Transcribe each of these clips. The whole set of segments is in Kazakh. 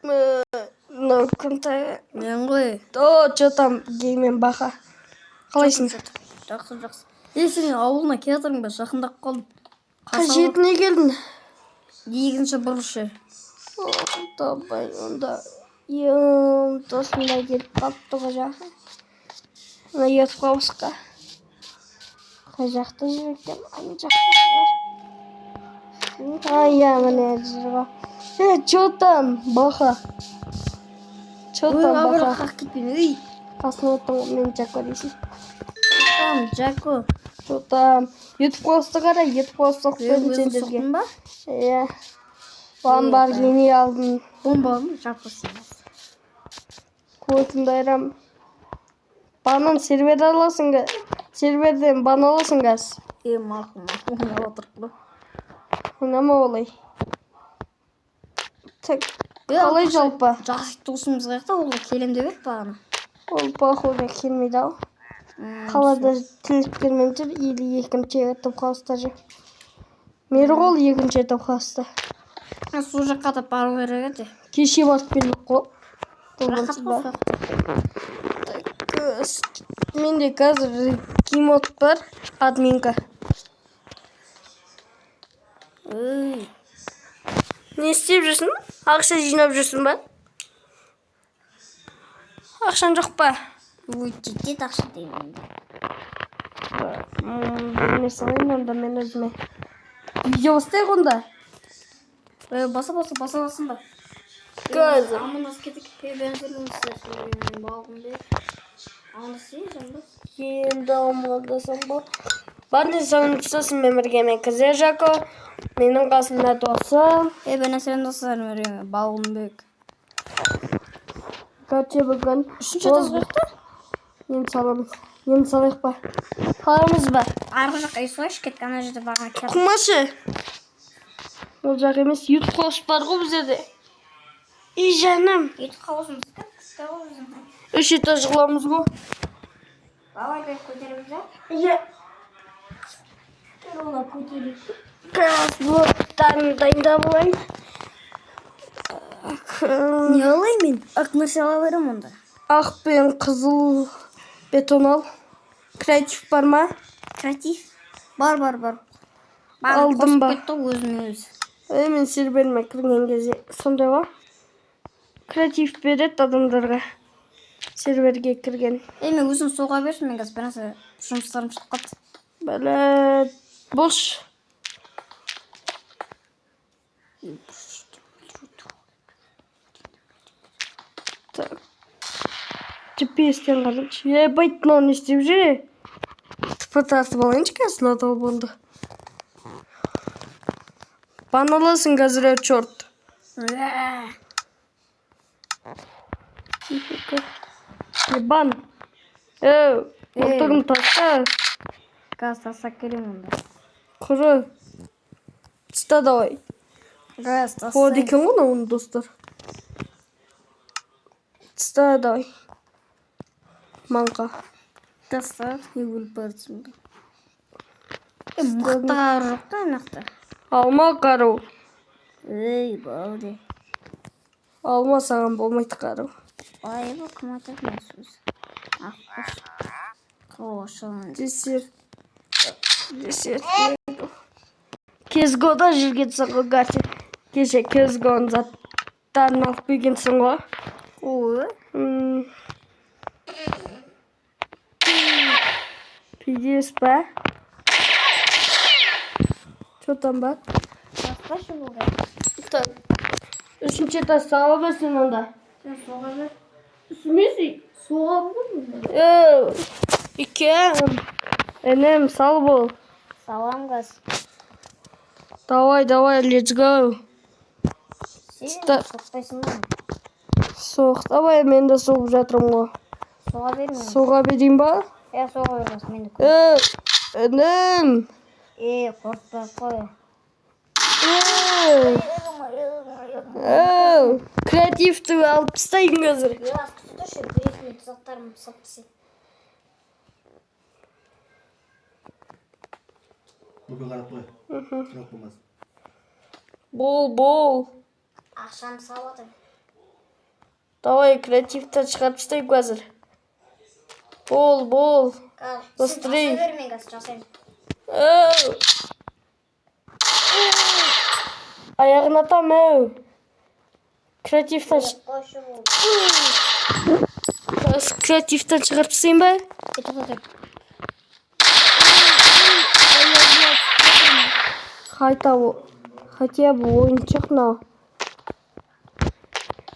Күнтай. Мен ғой. Чо там геймен бақа. Қалайсың? Жақсы. Сен ауылына келатырың ба? Жақындап қалдым. Қажетіне келдің? Екінші бұрышы. Давай, онда. Тосында келіп қалыпты ғой жақы. Мына етіп қауысқа. Қай жақты жүр екен? Ана жақты жүр. Иә, міне жүр. Чо там, бақа? Чо там, бақа? Қақ кетпейін, өй. Қасына отырың ғой, мен Жако дейсің. Жако. Чо там? Етіп қауысты қара, етіп қауысты қойдың сендерге. Соқтың ба? Иә. Бомбар ене алдың. Бомба ма? Жако сенес. Көтімді банан сервер аласың ға. Серверден бан аласың ғаз. Мақым, ойнап отырып ба? Ойнама олай. Қалай жалпа? Жақсы досымыз қаяқта, ол келем деп еді бағана. Ол походу келмейді ау. Қалада тіліктермен жүр, или екінші етіп қауыста жүр. Мері қол екінші етіп қауыста. Сол жаққа да бару керек еді. Кеше басып келдік қой. Рахат қосақ. Менде қазір кимод бар, админка. Не істеп жүрсің? Ақша жинап жүрсің ба? Ақшан жоқ па? Жетет ақша деймін. Білмесің ғой, онда мен өзіме. Видео бастайық онда? Баса ба? Қазір. Амандас кетік. Бәнзіріңізді балғым бе? Амандасың жанды? Енді амандасың ба? Бәрінде сәуінтісісің мен бірге мен кізе Жако. Менің қасымда досым. Бәна сәуіндасың бірге балғым бек. Кәтше бүгін. Үшінші тазғырықты? Енді салайық ба? Қаламыз ба? Арғы жаққа есуайш кетті, ана жерде бағана кәді. Құмашы. Ол жақ емес, ютуб қауыс бар ғой біздерде. И жаным. Ютуб қауысымыз кәді ғой біздің. 3 этаж қыламыз ғой. Давай бек көтеріп жа. Иә. Ола көтеріп. Қаз блоктарын дайындап алайын. Не алай мен? Ақ нәрсе ала берем онда. Ақ пен қызыл бетон ал. Креатив бар ма? Креатив? Бар. Алдым ба? Кетті өзіме өзі. Мен серверіме кірген кезде сондай ба? Креатив береді адамдарға. Серверге кірген. Мен өзім соға берсін, мен қазір бірнәрсе жұмыстарым шығып қалды. Бәле, болш. Так. GPS-тен қарайыншы. Байт мынау не істеп жүр? Тартып алайыншы қазір надал болды. Бан аласың қазір чорт. Бан. Ортығын таста. Газ тастап келем онда. Құры. Таста давай. Газ тастап. Қуады екен ғой оны достар. Таста давай. Манға. Таста. Не өліп барысың ба? Мықтағар жоқ та нақты. Алма қару. Балде. Алма саған болмайды қару. Бұл кім атыр мен сөз. Ақпаш. Қошын. Десерт. Кезгода жүргенсің ғой гәрсе. Кеше кезгон заттарын алып келгенсің ғой. Пидес ба? Что там ба? Басқашы болған. Үшінші тас сала берсін онда. Сен соға бер. Түсімесің? Соға бұл. Икем. Энем, сал бол. Салам газ. Давай, let's go. Сен соқтайсың ба? Соқ, давай, мен де соғып жатырым ғой. Соға бермеймін. Соға берейін ба? Соға бермеймін, мен де көріп. Энем. Қорқпай қой. Креативті алып тастайын қазір. Күтіші біретіне тұзақтарым сапсы. Бүкіл қарап қой. Жоқ болмас. Бол. Ақшаны салатым. Давай креативті шығарып тастайық қазір. Бол. Быстрей. Аяғын атам, әу. Креативті шығарып тастайын ба? Хотя бы ойыншық мынау.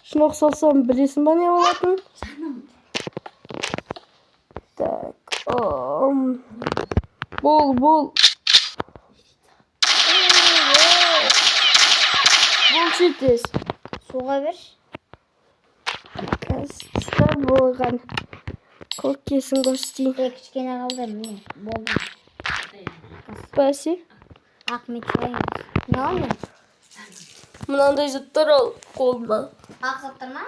Шыны ұқсалсам білесің ба не болатын? Так. Бол. Бол жетес. Суға бер. Қазір болған. Көккесін көрістейін. Кішкене қалды. Міне, болды. Бәсе? Ахмет шайыңыз. Не алдың? Мынандай заттар ал қолыма. Ақ заттар ма?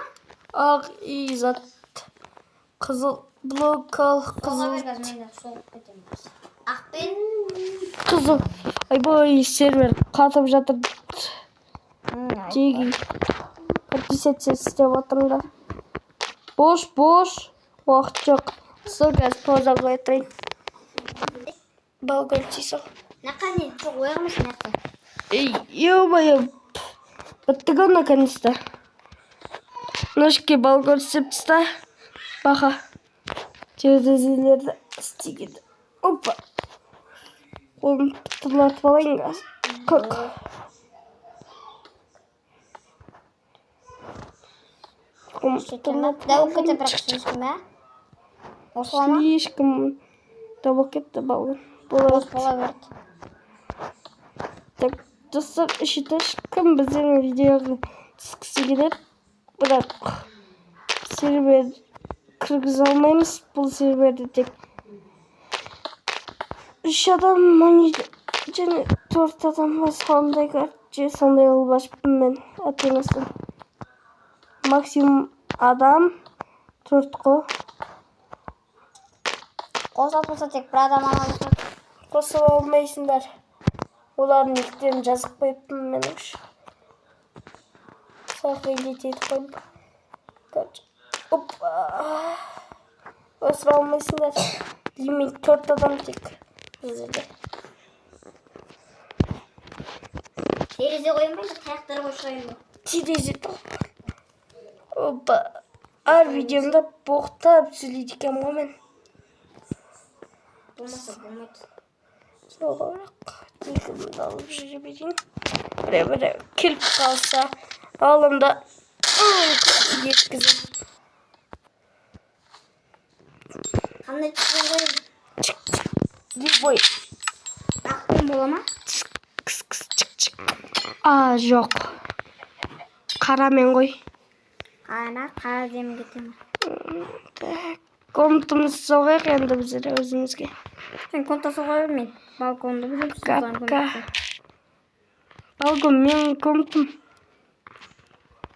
Ақ и зат. Қызыл блок ал. Қызыл. Ақпен? Қызыл. Айбой, сервер қатып жатыр. Жеги. Подписаться істеп отырыңдар. Бош. Уақыт жоқ. Сол қазір пауза қоятырайын. Балгон тисал. Нақане, жоқ ойғымыз нақты. Ё-моё. Біттігі наконец-то. Ножки балгон септі. Баха. Терезелерді істегеді. Опа. Қолым пытырлатып алайын қазір. Көк. Дәу кетті бірақ слишком, ә? Осылама? Слишком. Дәу кетті балгон. Бола берді. Так, достар кім біздің видеоға түскісі келеді, бірақ сервер кіргізе алмаймыз. Бұл серверді тек 3 адам монитор және 4 адам сондай карты, сондай қылып ашыппын мен атеместен. Максимум адам 4 қол. Қосат болса тек бір адам алады. Қосып алмайсыңдар. Олардың никтерін жазып қойыппын мен үшін. Сақы елетейді қойып. Опа. Осыра алмайсыңдар. Лимит 4 адам тек. Біздерде. Терезе қойын ба, таяқтары қойшырайын ба? Терезе тау. Опа. Әр видеомда боқтап сөйлейді екен ғой мен. Болмаса болмайды. Соғырақ. Екімді алып жүре берейін. Бірі келіп қалса алымда еткізім. Қандай түспен қойын? Любой. Ақпен бола ма? Жоқ. Қарамен қой. Қара демін кетемін. Комнатымыз соғайық енді біздер өзімізге. Сен конта соға бермейін. Балконды бұзып Капка. Балкон мен комнатым.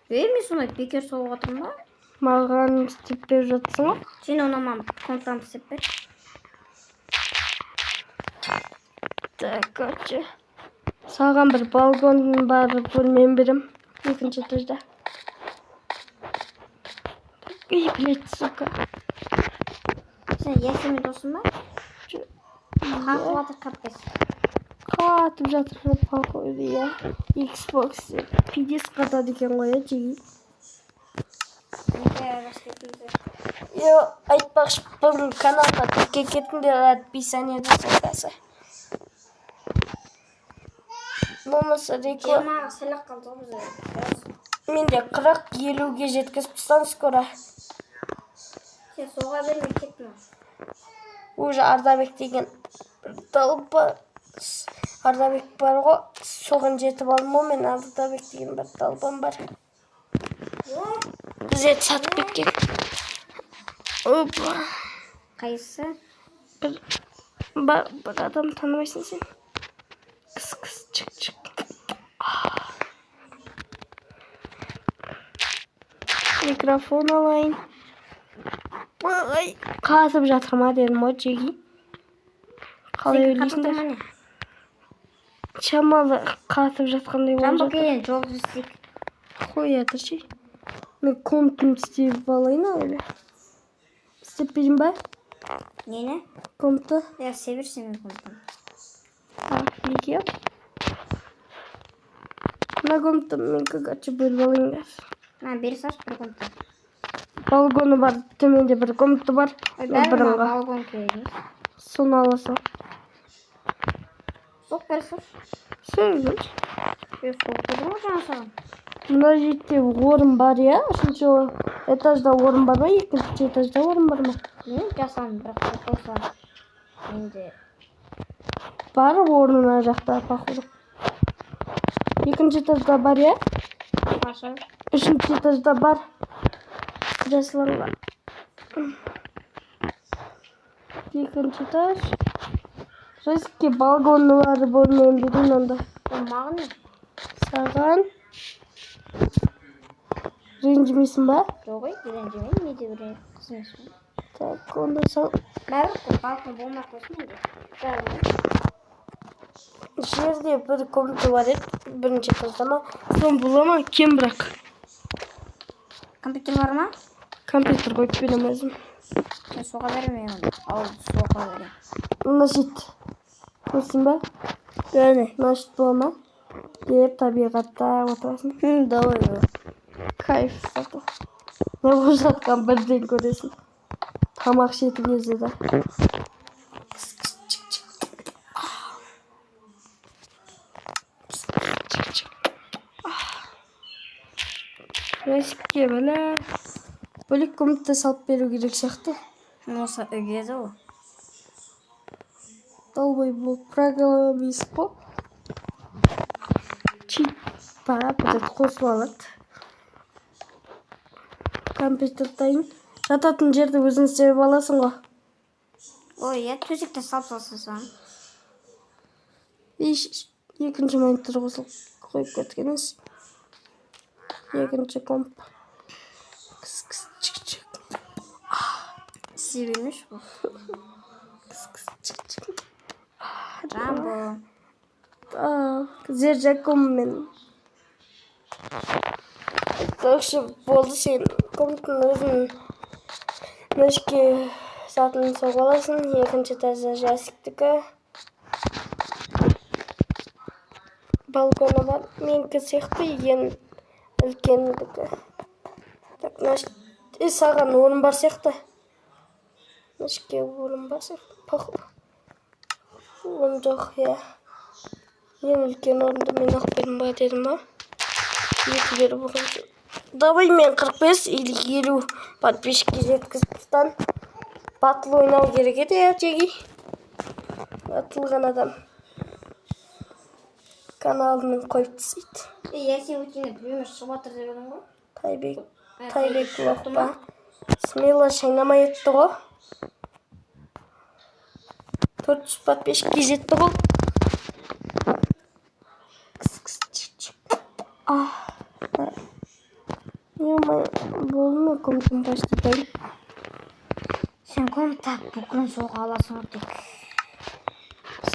Мен сонай бекер соғып отырмын ба? Маған істеп беріп жатсың ғой. Сен онамам контамды істеп бер. Так, короче. Саған бір балкон бар бөлмем берем. Екінші этажда. Ей, блядь, сука. Сен есімен досың ба? Қақып жатыр капкес. Қатып жатыр походу, я. Xbox PS қатады екен ғой, жеги. Айтпақшыппын каналға тірке кетіңдер, отписание жасайсыз. Болмаса реклама. 20 сәлек қалды ғой бізде. Менде 40-50-ге жеткізіп тастан скоро. Сен соға бермей кеттің. Уже Ардабек деген далба. Ардабек бар ғой, соған жетіп алдым ғой, мен Ардабек деген бір далбам бар. Бізде сатып кеткен. Опа. Қайсы? Бір адам танымайсың сен. Кыс, чық. Микрофон алайын. Қатып жатыр ма дедім ғой, жеги. Қалай ойлайсыңдар? Шамалы қатып жатқандай болып жатыр. Жамбы келен жол жүзсек. Қоятыр ше. Мен комнатаны істеп алайын әлі. İstep берейін ба? Нені? Комната. Я северсің мен комнатаны. Клик yap. Мына комната мен кагачы бөліп алайын. Бері саш бір комната. Балконы бар, төменде бір комната бар. Бәрі балкон керек. Соны аласың. Соқ бері саш. Сөйлеш. Соқ бері ма жаңа саған? Мына жерде орын бар я? Үшінші этажда орын бар ма? Екінші этажда орын бар ма? Жасан бірақ қосылан. Енді. Бар орын ана жақта походу. Екінші этажда бар я? Қаша. Үшінші этажда бар. Креслолар. Екінші этаж. Жеске балконлары болмайын берейін онда. Маған не? Саған. Ренжімейсің ба? Жоқ ой, ренжімеймін. Не де бір қызмесің. Так, онда сал. Бәрі балкон болмақ болсын енді. Жерде бір комната бар еді. Бірінші этажда ма? Соны бола ма? Кем бірақ? Компьютер бар ма? Компьютер қойып беремін өзім. Мен соға беремін оны. Ал соға беремін. Мына жет. Көрсің ба? Әне, мына жет бола ма? Деп табиғатта отырасың. Давай. Кайф зато. Не болып жатқан бірден көресің. Тамақ ішетін кезде де. Есікке бәлі. Бөлек комната салып беру керек сияқты. Осы өгеді ол. Долбой бұл программист қой. Чип бар, бұтет қосып алады. Компьютер дайын. Жататын жерді өзің істеп аласың ғой. Ой, я төсекте салып салсам. Екінші монитор қосылып қойып кеткеніз. Екінші комп. Себелмеш бұл. Рамбо. Зер жакоммен. Такшы болды сен комнатың өзің нөшке сатын соғып аласың. Екінші таза жасиктікі. Балконы бар. Менікі сияқты ең үлкендікі. Так, саған орын бар сияқты. Нөшке орын бар сияқты. Паху. Орын жоқ, я. Ең үлкен орынды мен ақ берім ба дедім ба? Екі беріп оған. Давай мен 45 или 50 подписчикке жеткізіп батыл ойнау керек еді я жеги. Атылған адам. Каналымен қойып тісейді. Я сегодня білмеш шығып атыр деп едім ғой. Тайбек блок ба? Смело шайнамай етті ғой. 400 подписчикке жетті ғой. Болмай комнатаны баштатайын. Сен комната бүкілін соға аласың өтек.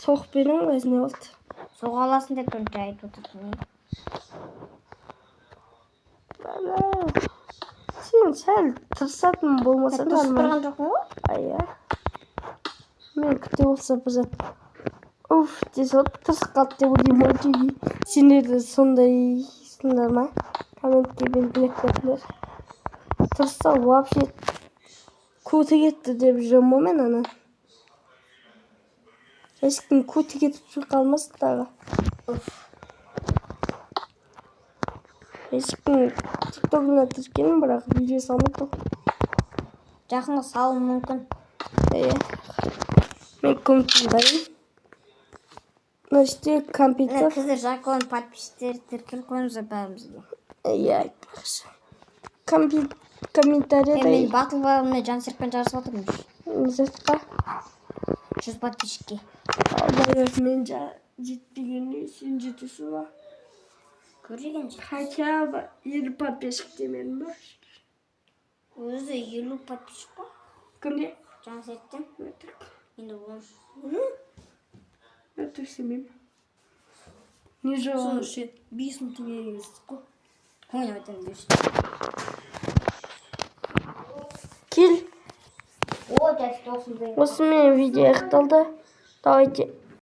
Соқ берің өзіне болды. Соға аласың деп бірінші айтып отырдың. Сен сәл тырысатын болмаса тұрған жоқпын ғой? Ая. Мен күте болса бір зат. Уф, десе от тырыс қалды деп ойлаймын ғой жеги. Сендерді сондайсыңдар ма? Комментке белгілеп кетіңдер. Тырысса вообще көті кетті деп жүрмін ғой мен ана. Ешкім көті кетіп қалмасын дағы. Ешкім тиктогына тіркенім, бірақ видео салмайды ғой. Жақынға салуым мүмкін. Мен комнатындайым. Мына жерде компьютер. Қыздар жақын подписчиктер тіркел қойыңыздар бәрімізге. Айтпақшы. Комментария Мен батыл балыммен жан серікпен жарысып отырмын. Не затқа? 100 подписчикке. Алдай мен жетпегенде сен жетесің ба? Көреген жет. Хотя бы 50 подписчик деменің ба? Өзі 50 подписчик қой. Кімде? Жан серіктен. Енді ол. Өтірік семеймін. Не жауап? Слушай, 5 мың теңге естік қой. Ойнап өтемін 5. Кел. О, дәшті осындай. Осымен видео аяқталды. Давайте